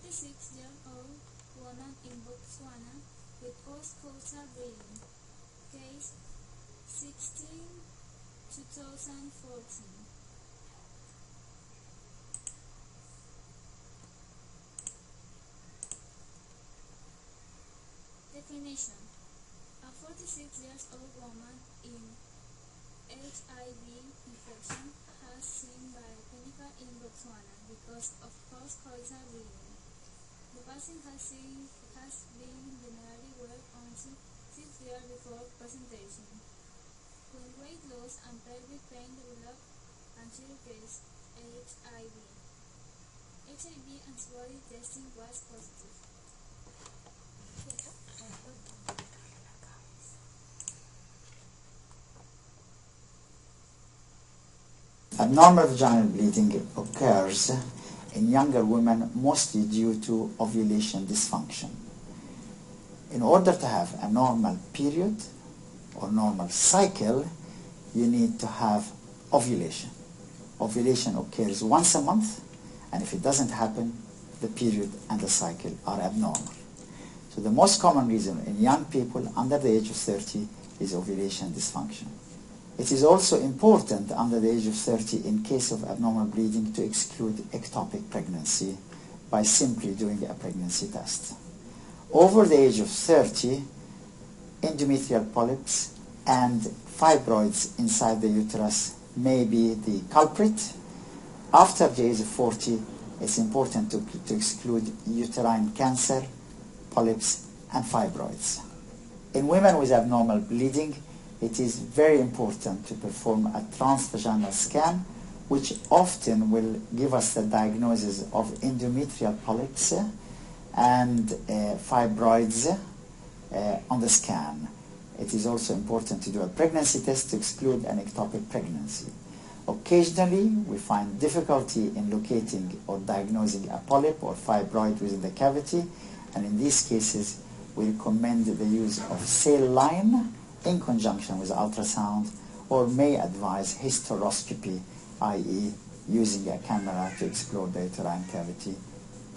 46-year-old woman in Botswana with postcoital bleeding. Case 16/2014. Definition: a 46-year-old woman in HIV infection has seen biochemical in Botswana because of postcoital bleeding. The patient has been generally well until 6 years before presentation, when weight loss and pelvic pain developed until gets HIV. HIV antibody testing was positive. Abnormal vaginal bleeding occurs in younger women mostly due to ovulation dysfunction. In order to have a normal period or normal cycle, you need to have ovulation. Ovulation occurs once a month, and if it doesn't happen, the period and the cycle are abnormal. So the most common reason in young people under the age of 30 is ovulation dysfunction. It is also important under the age of 30 in case of abnormal bleeding to exclude ectopic pregnancy by simply doing a pregnancy test. Over the age of 30, endometrial polyps and fibroids inside the uterus may be the culprit. After the age of 40, it's important to exclude uterine cancer, polyps, and fibroids. In women with abnormal bleeding, it is very important to perform a transvaginal scan, which often will give us the diagnosis of endometrial polyps and fibroids on the scan. It is also important to do a pregnancy test to exclude an ectopic pregnancy. Occasionally, we find difficulty in locating or diagnosing a polyp or fibroid within the cavity, and in these cases, we recommend the use of saline line in conjunction with ultrasound, or may advise hysteroscopy, i.e. using a camera to explore the uterine cavity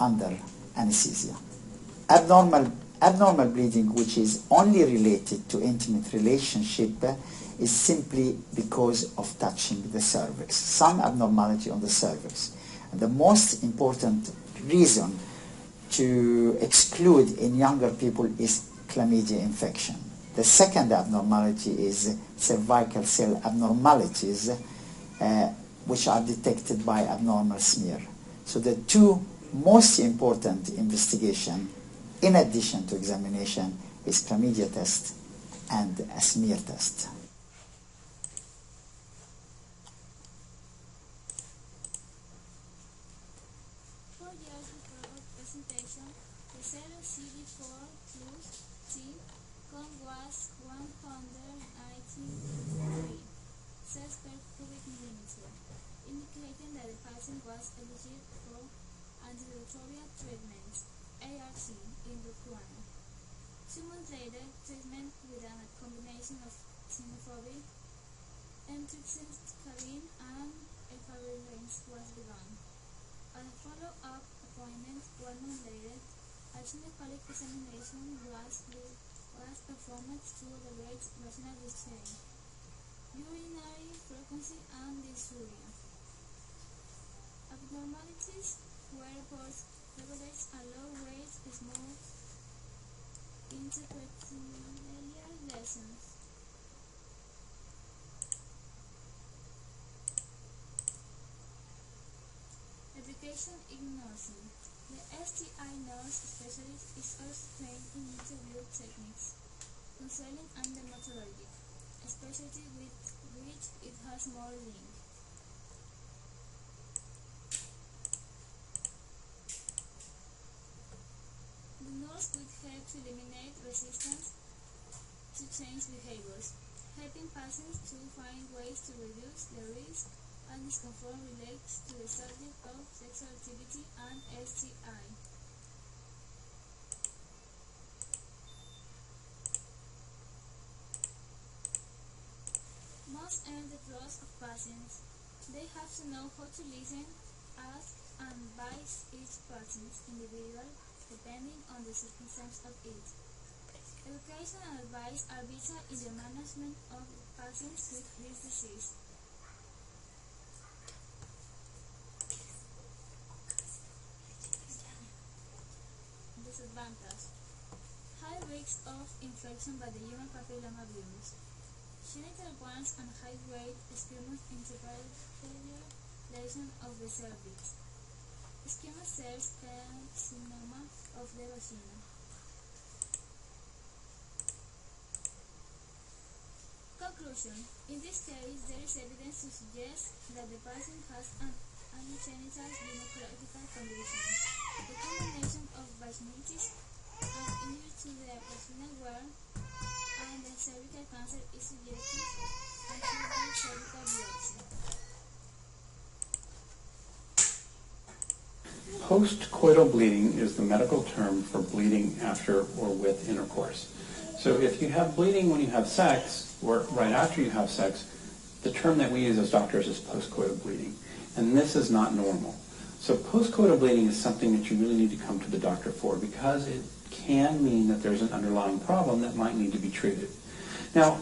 under anesthesia. Abnormal bleeding, which is only related to intimate relationship, is simply because of touching the cervix, some abnormality on the cervix. And the most important reason to exclude in younger people is chlamydia infection. The second abnormality is cervical cell abnormalities, which are detected by abnormal smear. So the two most important investigation, in addition to examination, is chlamydia test and a smear test. 4 years before presentation, the serum CD4 plus T count was 193 cells per cubic millimeter, indicating that the patient was eligible for antiretroviral treatment, ART, in Botswana. 2 months later, treatment with a combination of tenofovir, amitriptyline, and efavirenz was begun. At a follow-up appointment 1 month later, a gynecologic examination was performed to evaluate vaginal discharge, urinary frequency, and dysuria. Abnormalities were reported: regulates a low weight, small interperitoneal lesions. Education in nursing. The STI nurse specialist is also trained in interview techniques, counseling, and dermatology, a specialty with which it has more link. The nurse would help to eliminate resistance to change behaviors, helping patients to find ways to reduce the risk and discomfort relates to the subject of sexual activity and STI. Must earn the trust of patients. They have to know how to listen, ask, and by each person's individual depending on the circumstances of it. Education and advice are vital in the management of patients with this disease. Disadvantage: high risk of infection by the human papillomavirus, genital glands and high-grade squamous intraepithelial lesion of the cervix, squamous cell carcinoma of the vagina. Conclusion: in this case, there is evidence to suggest that the patient has an anogenital gynecological condition. The combination of vaginitis and injury to the vaginal wall and the cervical cancer is suggestive and should be cervical biopsy. Postcoital bleeding is the medical term for bleeding after or with intercourse. So if you have bleeding when you have sex, or right after you have sex, the term that we use as doctors is postcoital bleeding. And this is not normal. So postcoital bleeding is something that you really need to come to the doctor for, because it can mean that there's an underlying problem that might need to be treated. Now,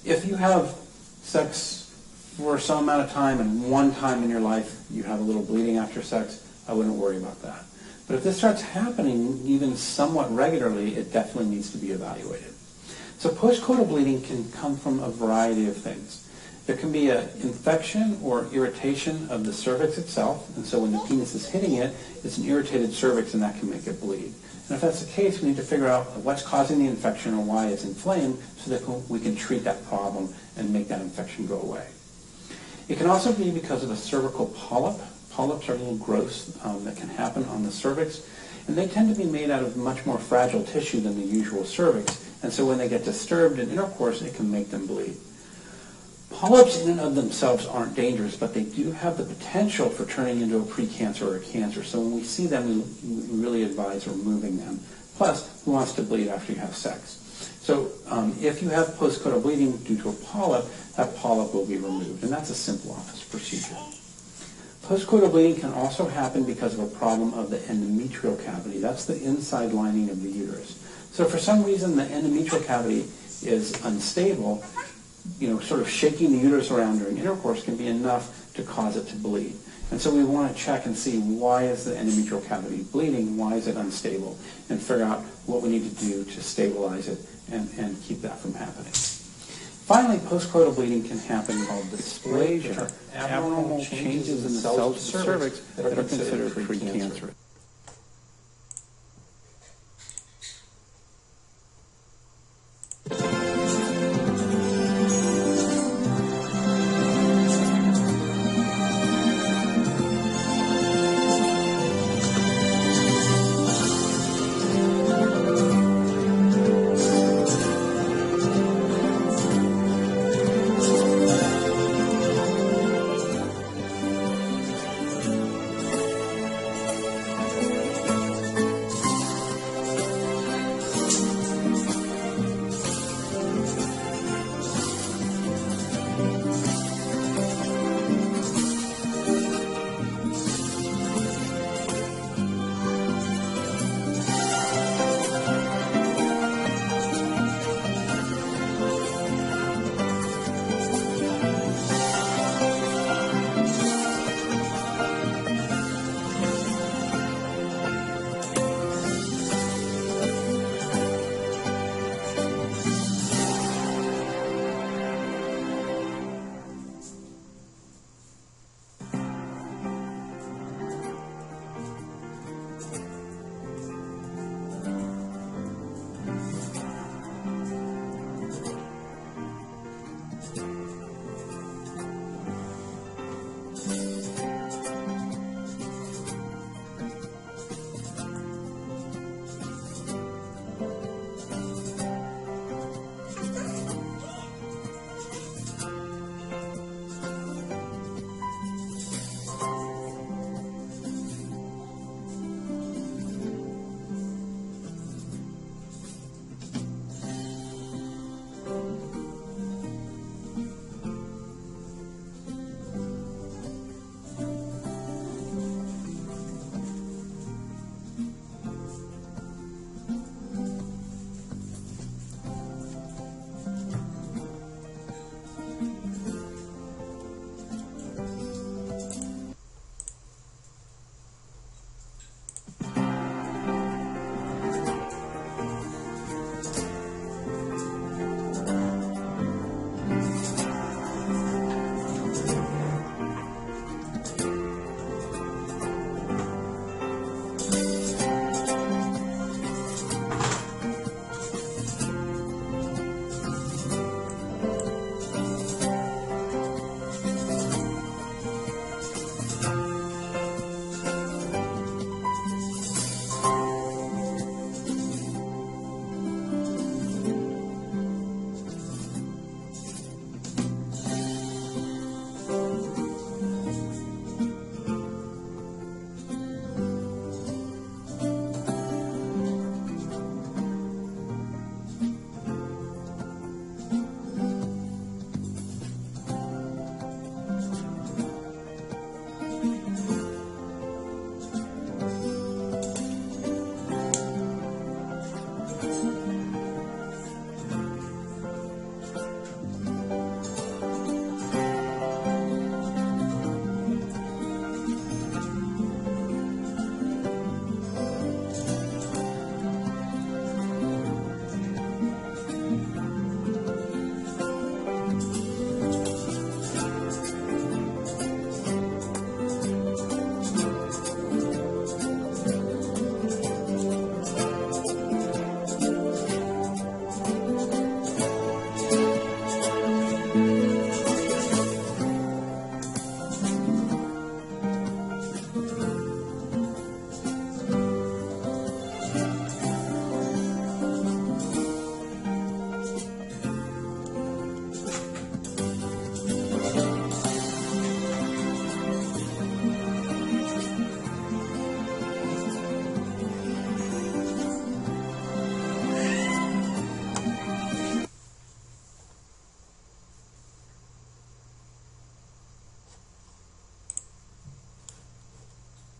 if you have sex for some amount of time and one time in your life you have a little bleeding after sex, I wouldn't worry about that. But if this starts happening even somewhat regularly, it definitely needs to be evaluated. So postcoital bleeding can come from a variety of things. There can be an infection or irritation of the cervix itself, and so when the penis is hitting it, it's an irritated cervix and that can make it bleed. And if that's the case, we need to figure out what's causing the infection or why it's inflamed so that we can treat that problem and make that infection go away. It can also be because of a cervical polyp. Polyps are little growths that can happen on the cervix, and they tend to be made out of much more fragile tissue than the usual cervix, and so when they get disturbed in intercourse, it can make them bleed. Polyps in and of themselves aren't dangerous, but they do have the potential for turning into a precancer or a cancer, so when we see them, we really advise removing them. Plus, who wants to bleed after you have sex? So if you have postcoital bleeding due to a polyp, that polyp will be removed, and that's a simple office procedure. Postcoital bleeding can also happen because of a problem of the endometrial cavity. That's the inside lining of the uterus. So for some reason, the endometrial cavity is unstable. Sort of shaking the uterus around during intercourse can be enough to cause it to bleed. And so we want to check and see, why is the endometrial cavity bleeding? Why is it unstable? And figure out what we need to do to stabilize it and keep that from happening. Finally, postcoital bleeding can happen called dysplasia, abnormal changes in the cells of the cervix that are considered precancerous.